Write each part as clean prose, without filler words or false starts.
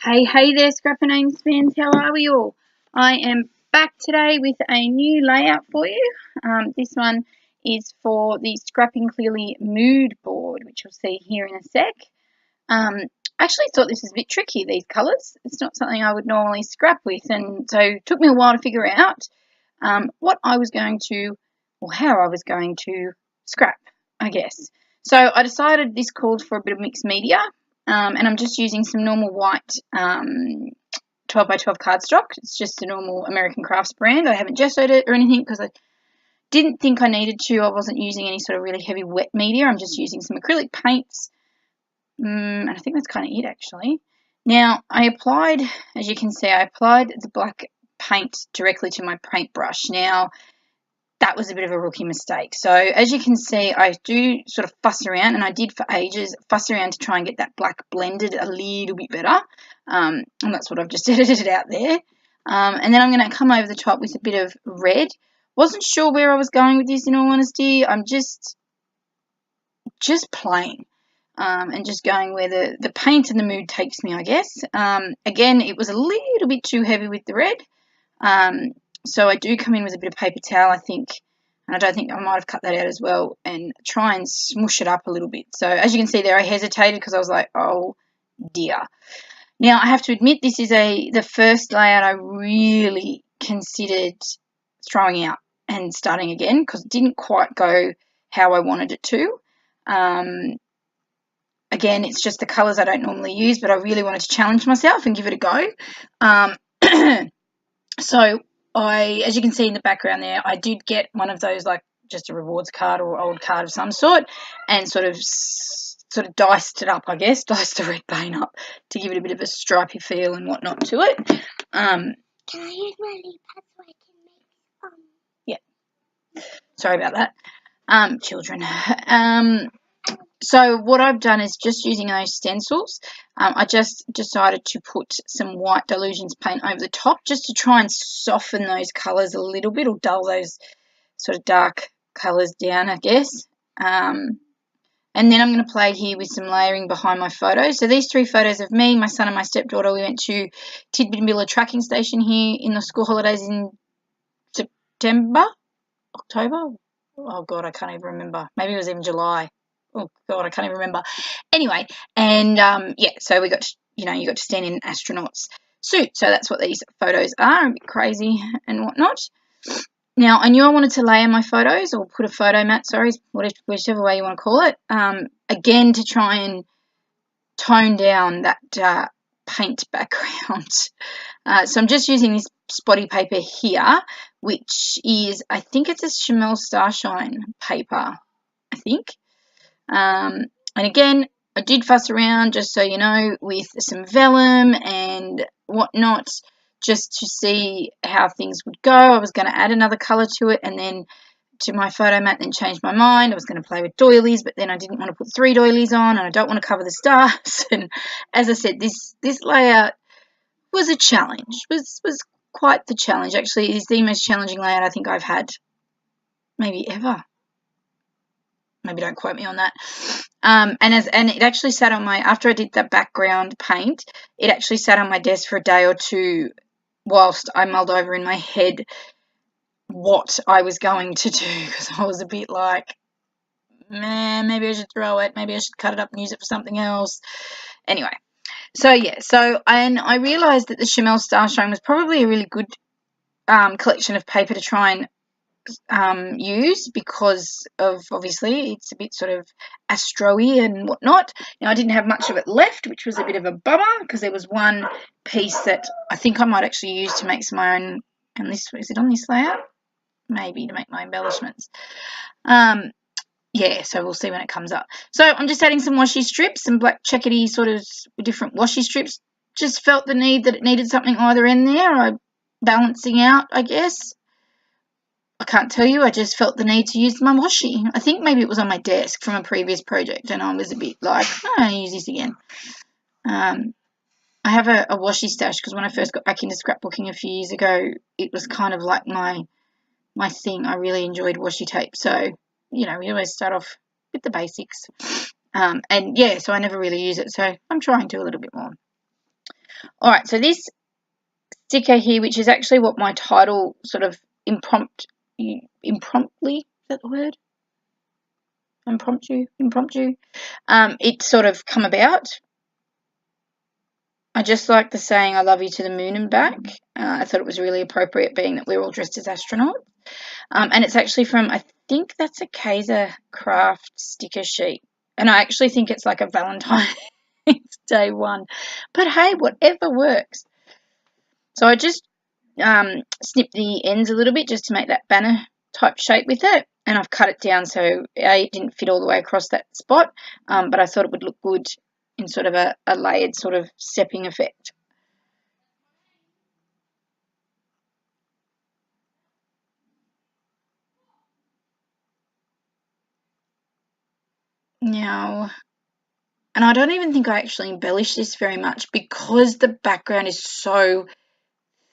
Hey there, Scrappingclearly fans. How are we all? I am back today with a new layout for you. This one is for the Scrappingclearly mood board, which you'll see here in a sec. I actually thought this was a bit tricky, these colours. It's not something I would normally scrap with, and so it took me a while to figure out what I was going to, or how I was going to scrap, I guess. So I decided this called for a bit of mixed media. And I'm just using some normal white 12 by 12 cardstock. It's just a normal American Crafts brand. I haven't gessoed it or anything because I didn't think I needed to. I wasn't using any sort of really heavy wet media. I'm just using some acrylic paints. And I think that's kind of it actually. Now I applied, as you can see, I applied the black paint directly to my paintbrush. Now that was a bit of a rookie mistake. So as you can see, I do sort of fuss around, and I did for ages, fuss around to try and get that black blended a little bit better. And that's what I've just edited out there. And then I'm going to come over the top with a bit of red. Wasn't sure where I was going with this, in all honesty. I'm just playing. And just going where the paint and the mood takes me, I guess. Again, it was a little bit too heavy with the red. So I do come in with a bit of paper towel, I think, and I don't think I might have cut that out as well, and try and smush it up a little bit. So as you can see there, I hesitated because I was like, oh dear. Now I have to admit, this is the first layout I really considered throwing out and starting again because it didn't quite go how I wanted it to. Again, it's just the colours I don't normally use, but I really wanted to challenge myself and give it a go. So as you can see in the background there, I did get one of those, like just a rewards card or old card of some sort, and sort of diced it up, I guess, diced the red paint up to give it a bit of a stripy feel and whatnot to it. Can I use my leaf pad so I can make Yeah. Sorry about that. Children. So what I've done is just using those stencils. I just decided to put some white Delusions paint over the top just to try and soften those colours a little bit, or dull those sort of dark colours down, I guess. And then I'm going to play here with some layering behind my photos. So these 3 photos of me, my son and my stepdaughter, we went to Tidbinbilla tracking station here in the school holidays in October? Oh God, I can't even remember. Maybe it was even July. Oh God, I can't even remember. Anyway, and yeah, so we got to, you got to stand in an astronaut's suit. So that's what these photos are, a bit crazy and whatnot. Now, I knew I wanted to layer my photos, or put a photo mat, sorry, whichever way you want to call it, again to try and tone down that paint background. So I'm just using this spotty paper here, which is, I think it's a Chamel Starshine paper, I think. And again, I did fuss around, just so you know, with some vellum and whatnot, just to see how things would go. I was going to add another colour to it and then to my photo mat, then change my mind. I was going to play with doilies, but then I didn't want to put 3 doilies on, and I don't want to cover the stars. And as I said, this layout was a challenge, was quite the challenge. Actually, it is the most challenging layout I think I've had maybe ever. Maybe don't quote me on that. And it actually sat on after I did that background paint, it actually sat on my desk for a day or two whilst I mulled over in my head what I was going to do, because I was a bit like, man, maybe I should throw it, maybe I should cut it up and use it for something else. Anyway, so yeah, and I realised that the Chamel Starshine was probably a really good collection of paper to try and use, because of, obviously, it's a bit sort of astro-y and whatnot. Now, I didn't have much of it left, which was a bit of a bummer, because there was one piece that I think I might actually use to make my own, and this, is it on this layout? Maybe, to make my embellishments. Yeah, so we'll see when it comes up. So I'm just adding some washi strips, some black checkety sort of different washi strips. Just felt the need that it needed something either end there, balancing out, I guess. I can't tell you, I just felt the need to use my washi. I think maybe it was on my desk from a previous project, and I was a bit like, oh, I'll use this again. I have a washi stash, because when I first got back into scrapbooking a few years ago, it was kind of like my thing. I really enjoyed washi tape. So, we always start off with the basics. And yeah, so I never really use it. So I'm trying to a little bit more. All right, so this sticker here, which is actually what my title sort of impromptuly, is that the word? Impromptu, it's sort of come about. I just like the saying, I love you to the moon and back. I thought it was really appropriate being that we're all dressed as astronauts. And it's actually from, I think that's a Kaiser Craft sticker sheet. And I actually think it's like a Valentine's Day one. But hey, whatever works. So I just snipped the ends a little bit just to make that banner type shape with it. And I've cut it down so it didn't fit all the way across that spot. But I thought it would look good in sort of a layered sort of stepping effect. Now, and I don't even think I actually embellished this very much because the background is so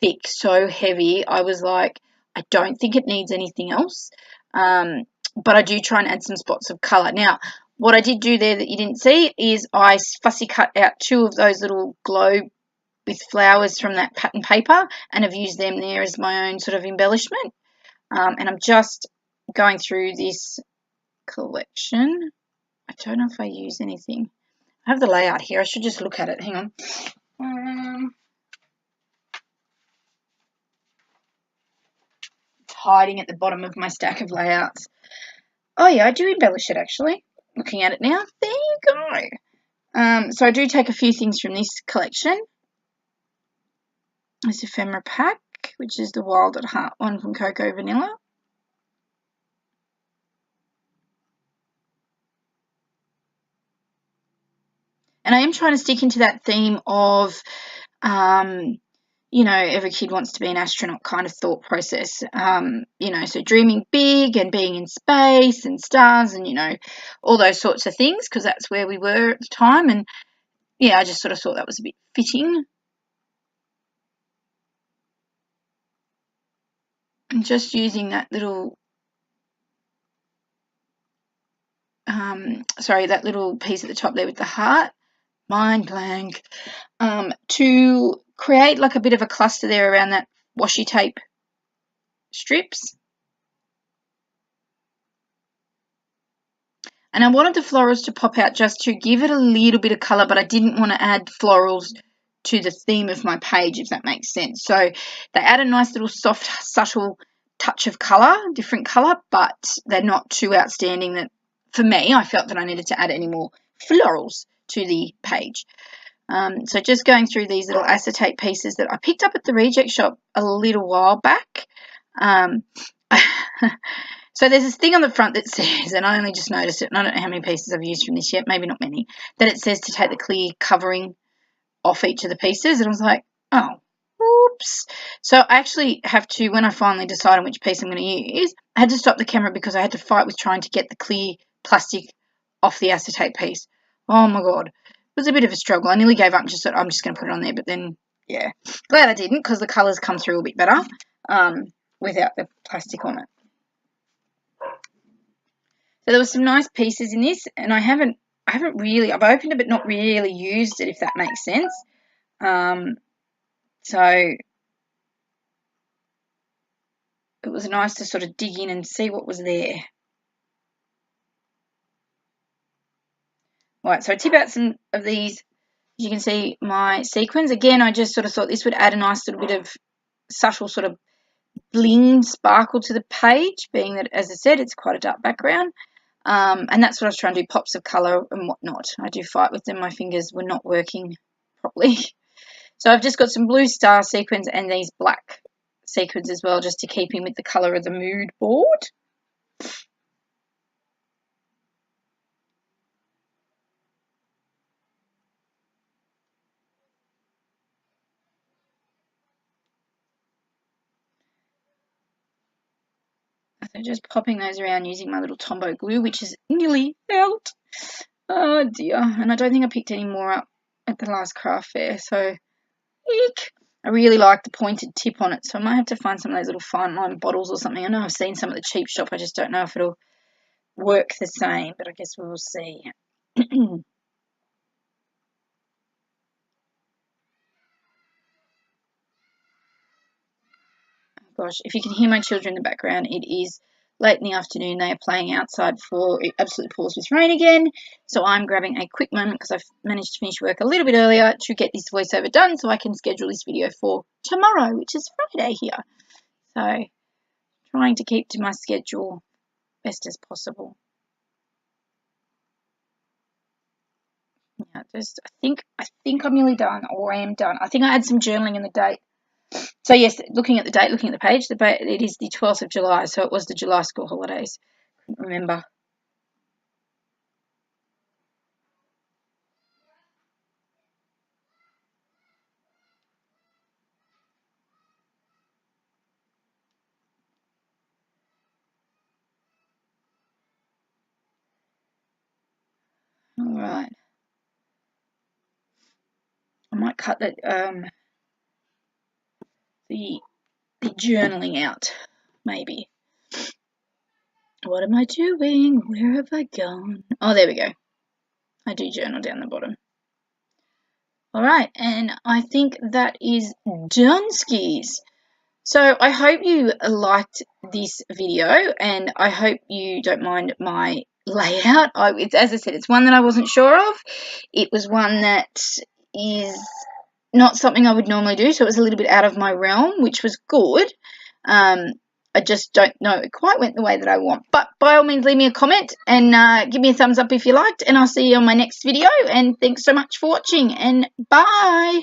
thick, so heavy. I was like, I don't think it needs anything else. But I do try and add some spots of colour. Now, what I did do there that you didn't see is I fussy cut out 2 of those little globe with flowers from that pattern paper and have used them there as my own sort of embellishment. And I'm just going through this collection. I don't know if I use anything. I have the layout here. I should just look at it. Hang on. It's hiding at the bottom of my stack of layouts. Oh, yeah, I do embellish it, actually. Looking at it now. There you go. So I do take a few things from this collection. This ephemera pack, which is the Wild at Heart one from Cocoa Vanilla. And I am trying to stick into that theme of, you know, every kid wants to be an astronaut kind of thought process. You know, so dreaming big and being in space and stars and, you know, all those sorts of things because that's where we were at the time. And, yeah, I just sort of thought that was a bit fitting. And just using that little, that little piece at the top there with the heart, mind blank, to create like a bit of a cluster there around that washi tape strips. And I wanted the florals to pop out just to give it a little bit of colour, but I didn't want to add florals to the theme of my page, if that makes sense. So they add a nice little soft, subtle touch of colour, different colour, but they're not too outstanding that, for me, I felt that I needed to add any more florals to the page. So just going through these little acetate pieces that I picked up at the reject shop a little while back. So there's this thing on the front that says, and I only just noticed it, and I don't know how many pieces I've used from this yet, maybe not many, that it says to take the clear covering off each of the pieces. And I was like, oh, whoops. So I actually have to, when I finally decide on which piece I'm going to use, I had to stop the camera because I had to fight with trying to get the clear plastic off the acetate piece. Oh my God. It was a bit of a struggle. I nearly gave up and just thought, I'm just going to put it on there. But then, yeah, glad I didn't because the colours come through a bit better without the plastic on it. So there were some nice pieces in this, and I've opened it but not really used it, if that makes sense. So it was nice to sort of dig in and see what was there. Right, so I tip out some of these. As you can see, my sequins. Again, I just sort of thought this would add a nice little bit of subtle sort of bling sparkle to the page, being that, as I said, it's quite a dark background. And that's what I was trying to do, pops of colour and whatnot. I do fight with them. My fingers were not working properly. So I've just got some blue star sequins and these black sequins as well, just to keep in with the colour of the mood board. So just popping those around using my little Tombow glue, which is nearly out. Oh dear. And I don't think I picked any more up at the last craft fair, so eek. I really like the pointed tip on it, so I might have to find some of those little fine line bottles or something. I know I've seen some at the cheap shop, I just don't know if it'll work the same, but I guess we will see. gosh, if you can hear my children in the background, it is late in the afternoon. They are playing outside before it absolutely pours with rain again. So I'm grabbing a quick moment because I've managed to finish work a little bit earlier to get this voiceover done so I can schedule this video for tomorrow, which is Friday here. So trying to keep to my schedule best as possible. Yeah, just I think I'm nearly done, or I am done. I think I had some journaling in the date. So yes, looking at the date, looking at the page, it is the 12th of July, so it was the July school holidays. Couldn't remember. All right. I might cut that the journaling out, maybe. What am I doing? Where have I gone? Oh, there we go. I do journal down the bottom. All right, and I think that is done, skis. So I hope you liked this video, and I hope you don't mind my layout. As I said, it's one that I wasn't sure of. It was one that is not something I would normally do, so it was a little bit out of my realm, which was good. I just don't know it quite went the way that I want. But by all means, leave me a comment and give me a thumbs up if you liked, and I'll see you on my next video. And thanks so much for watching, and bye.